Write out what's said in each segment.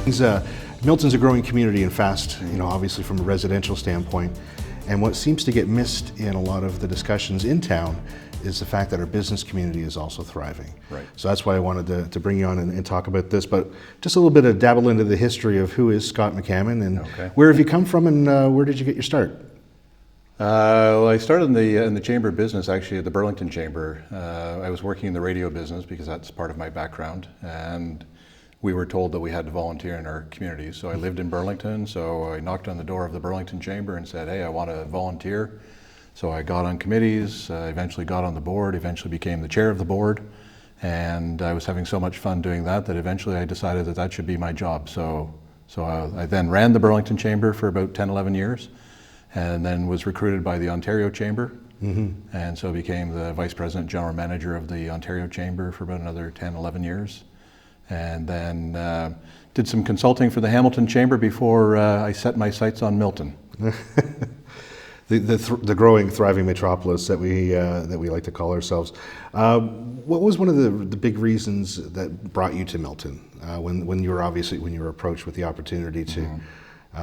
Milton's a growing community and fast, obviously from a residential standpoint. And what seems to get missed in a lot of the discussions in town is the fact that our business community is also thriving. Right. So that's why I wanted to bring you on and talk about this. But just a little bit of dabble into the history of who is Scott McCammon and where have you come from and where did you get your start? Well, I started in the Chamber of Business, actually at the Burlington Chamber. I was working in the radio business because that's part of my background, and we were told that we had to volunteer in our community. So I lived in Burlington, so I knocked on the door of the Burlington Chamber and said, hey, I want to volunteer. So I got on committees, eventually got on the board, eventually became the chair of the board, and I was having so much fun doing that eventually I decided that should be my job. So I then ran the Burlington Chamber for about 10, 11 years, and then was recruited by the Ontario Chamber, and so became the Vice President General Manager of the Ontario Chamber for about another 10, 11 years. And then did some consulting for the Hamilton Chamber before I set my sights on Milton. The growing, thriving metropolis that we like to call ourselves. What was one of the big reasons that brought you to Milton when you were approached with the opportunity to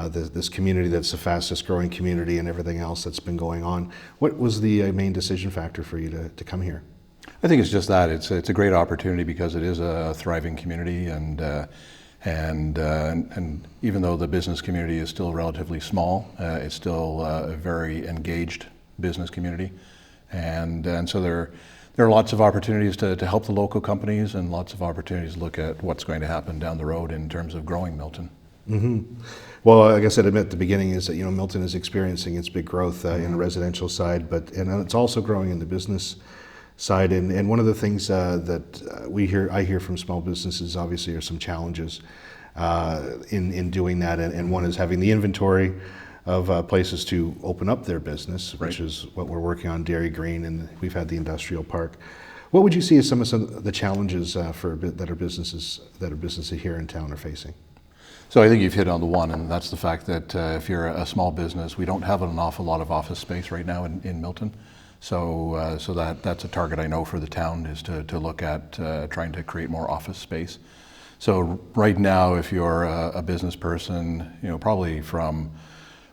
this community that's the fastest growing community and everything else that's been going on? What was the main decision factor for you to come here? I think it's just that it's a great opportunity because it is a thriving community, and even though the business community is still relatively small, it's still a very engaged business community, and so there are lots of opportunities to help the local companies and lots of opportunities to look at what's going to happen down the road in terms of growing Milton. Well, like I said at the beginning, is that Milton is experiencing its big growth in the residential side, and it's also growing in the business side, and one of the things that I hear from small businesses obviously are some challenges in doing that, and one is having the inventory of places to open up their business, which is what we're working on, Dairy Green, and we've had the industrial park. What would you see as some of the challenges that our businesses here in town are facing? So I think you've hit on the one, and that's the fact that if you're a small business, we don't have an awful lot of office space right now in Milton. So that's a target I know for the town, is to look at trying to create more office space. So right now, if you're a business person, probably from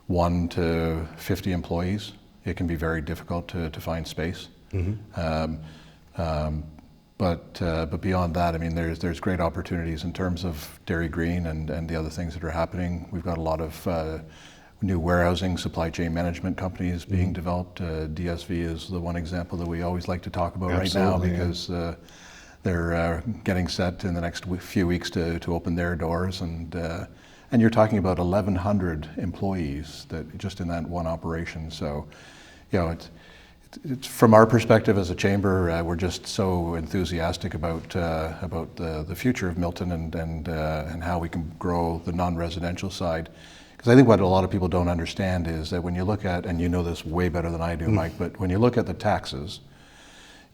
1 to 50 employees, it can be very difficult to find space. But beyond that, I mean, there's great opportunities in terms of Dairy Green and the other things that are happening. We've got a lot of new warehousing, supply chain management companies being developed. DSV is the one example that we always like to talk about right now, because they're getting set in the next few weeks to open their doors, and you're talking about 1,100 employees that just in that one operation. So, it's from our perspective as a chamber, we're just so enthusiastic about the future of Milton and how we can grow the non-residential side. Because I think what a lot of people don't understand is that when you look at, and you know this way better than I do, Mike, but when you look at the taxes,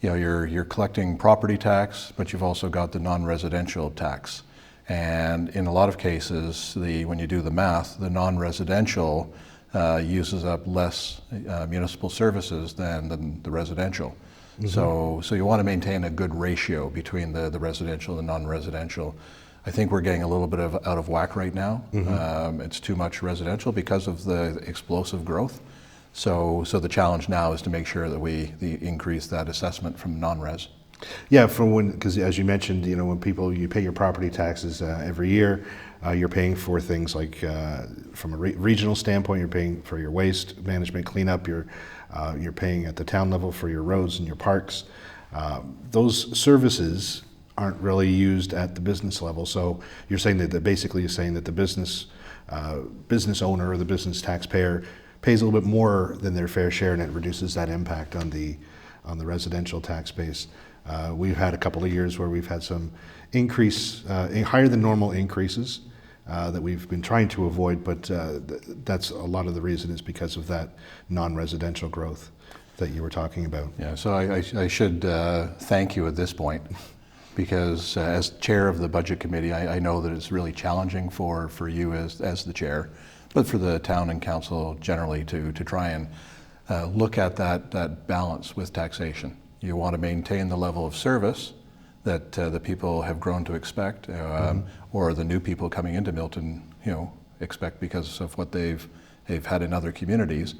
you're collecting property tax, but you've also got the non-residential tax. And in a lot of cases, when you do the math, the non-residential uses up less municipal services than the residential. So you want to maintain a good ratio between the residential and the non-residential. I think we're getting a little bit out of whack right now. It's too much residential because of the explosive growth. So the challenge now is to make sure that we increase that assessment from non-res. Yeah, because as you mentioned, when you pay your property taxes every year, you're paying for things like, from a regional standpoint, you're paying for your waste management cleanup, you're paying at the town level for your roads and your parks. Those services aren't really used at the business level. So you're saying that basically you're saying that the business owner or the business taxpayer pays a little bit more than their fair share, and it reduces that impact on the residential tax base. We've had a couple of years where we've had some higher than normal increases that we've been trying to avoid, but that's a lot of the reason is because of that non-residential growth that you were talking about. Yeah, so I should thank you at this point, because as chair of the budget committee, I know that it's really challenging for you as the chair, but for the town and council generally to try and look at that balance with taxation. You want to maintain the level of service, that the people have grown to expect, or the new people coming into Milton, expect because of what they've had in other communities.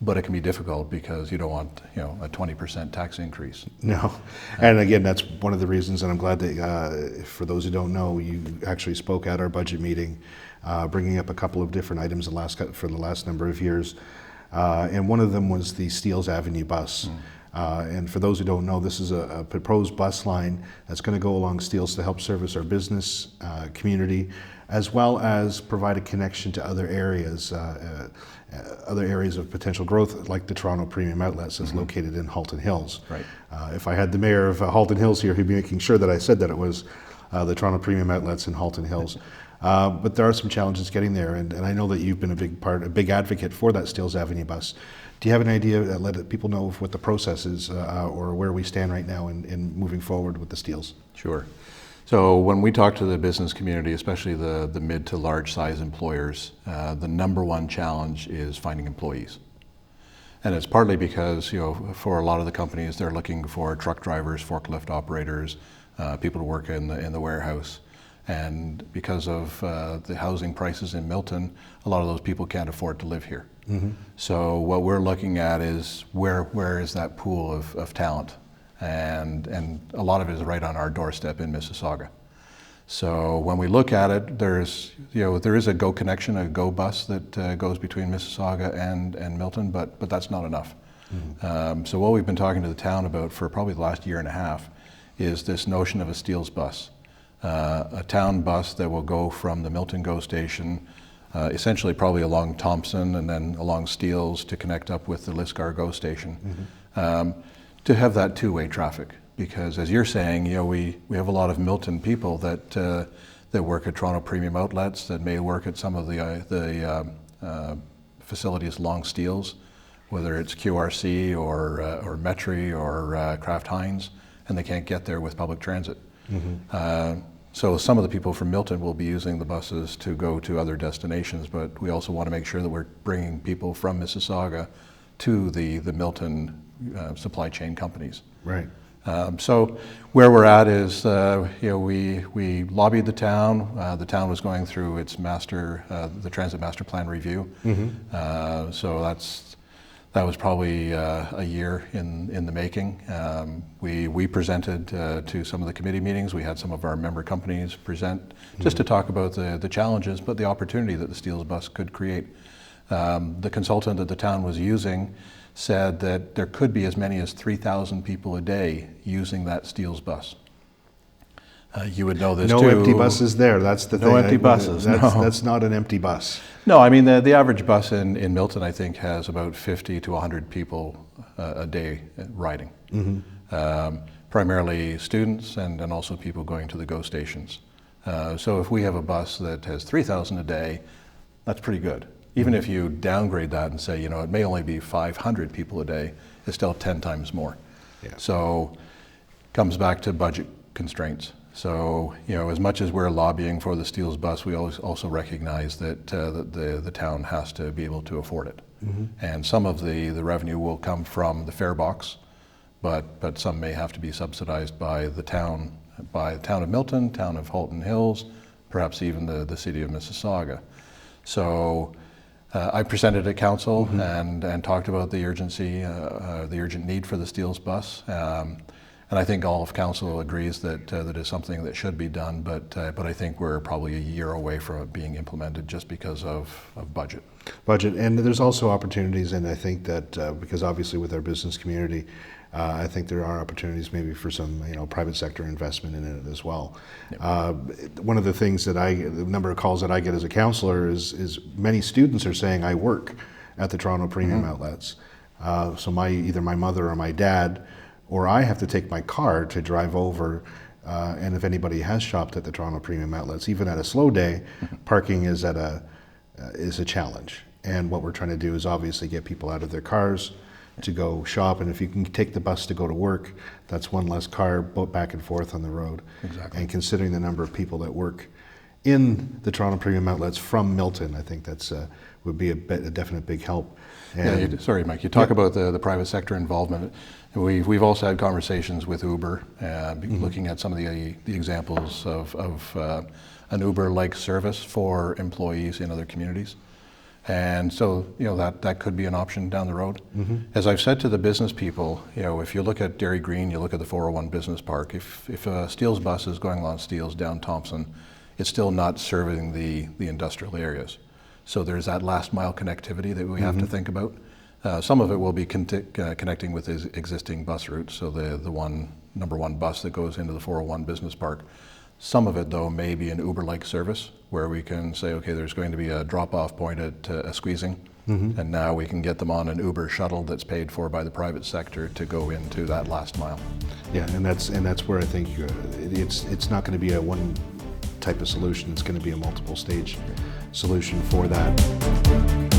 But it can be difficult because you don't want, a 20% tax increase. No, and again, that's one of the reasons, and I'm glad that, for those who don't know, you actually spoke at our budget meeting, bringing up a couple of different items for the last number of years, and one of them was the Steeles Avenue bus. And for those who don't know, this is a proposed bus line that's going to go along Steeles to help service our business community, as well as provide a connection to other areas of potential growth, like the Toronto Premium Outlets is located in Halton Hills. Right. If I had the mayor of Halton Hills here, he'd be making sure that I said that it was the Toronto Premium Outlets in Halton Hills. But there are some challenges getting there, and I know that you've been a big advocate for that Steeles Avenue bus. Do you have an idea, let people know of what the process is, or where we stand right now in moving forward with the Steeles? Sure. So when we talk to the business community, especially the mid to large size employers, the number one challenge is finding employees. And it's partly because, for a lot of the companies, they're looking for truck drivers, forklift operators, people to work in the warehouse. And because of the housing prices in Milton, a lot of those people can't afford to live here. So what we're looking at is where is that pool of talent? And a lot of it is right on our doorstep in Mississauga. So when we look at it, there is a GO connection, a GO bus that goes between Mississauga and Milton, but that's not enough. So what we've been talking to the town about for probably the last year and a half is this notion of a Steeles bus, a town bus that will go from the Milton GO station, essentially probably along Thompson and then along Steeles to connect up with the Lisgar GO station, to have that two-way traffic. Because as you're saying, we have a lot of Milton people that work at Toronto Premium Outlets, that may work at some of the facilities along Steeles, whether it's QRC or Metri or Kraft Heinz, and they can't get there with public transit. So some of the people from Milton will be using the buses to go to other destinations, but we also want to make sure that we're bringing people from Mississauga to the Milton supply chain companies. Right. So where we're at is, we lobbied the town. The town was going through its the transit master plan review. So that was probably a year in the making. We presented to some of the committee meetings. We had some of our member companies present just to talk about the challenges, but the opportunity that the Steeles bus could create. The consultant that the town was using said that there could be as many as 3,000 people a day using that Steeles bus. You would know this too. No empty buses there, that's the thing. No empty buses, That's not an empty bus. No, I mean, the average bus in Milton, I think, has about 50 to 100 people a day riding. Primarily students and also people going to the GO stations. So if we have a bus that has 3,000 a day, that's pretty good. Even if you downgrade that and say, it may only be 500 people a day, it's still 10 times more. Yeah. So comes back to budget constraints. So, as much as we're lobbying for the Steeles bus, we also recognize that the town has to be able to afford it. And some of the revenue will come from the fare box, but some may have to be subsidized by the town of Milton, town of Halton Hills, perhaps even the city of Mississauga. So I presented at council and talked about the urgency, the urgent need for the Steeles bus. And I think all of council agrees that that is something that should be done, but I think we're probably a year away from it being implemented just because of budget. And there's also opportunities, and I think that because obviously with our business community, I think there are opportunities maybe for some private sector investment in it as well. Yep. One of the things the number of calls that I get as a councillor is many students are saying I work at the Toronto Premium Outlets, so either my mother or my dad or I have to take my car to drive over, and if anybody has shopped at the Toronto Premium Outlets, even at a slow day, parking is a challenge. And what we're trying to do is obviously get people out of their cars to go shop, and if you can take the bus to go to work, that's one less car back and forth on the road. Exactly. And considering the number of people that work in the Toronto Premium Outlets from Milton. I think that's would be a definite big help. And Sorry, Mike. You talk about the private sector involvement. We've also had conversations with Uber, looking at some of the examples of an Uber-like service for employees in other communities. And so, that could be an option down the road. As I've said to the business people, if you look at Dairy Green, you look at the 401 Business Park, if a Steele's bus is going on Steele's down Thompson, it's still not serving the industrial areas. So there's that last mile connectivity that we have to think about. Some of it will be connecting with existing bus routes, so the number one bus that goes into the 401 Business Park. Some of it, though, may be an Uber-like service where we can say, okay, there's going to be a drop-off point at a squeezing, and now we can get them on an Uber shuttle that's paid for by the private sector to go into that last mile. Yeah, and that's where I think it's not going to be a one type of solution. It's going to be a multiple stage solution for that.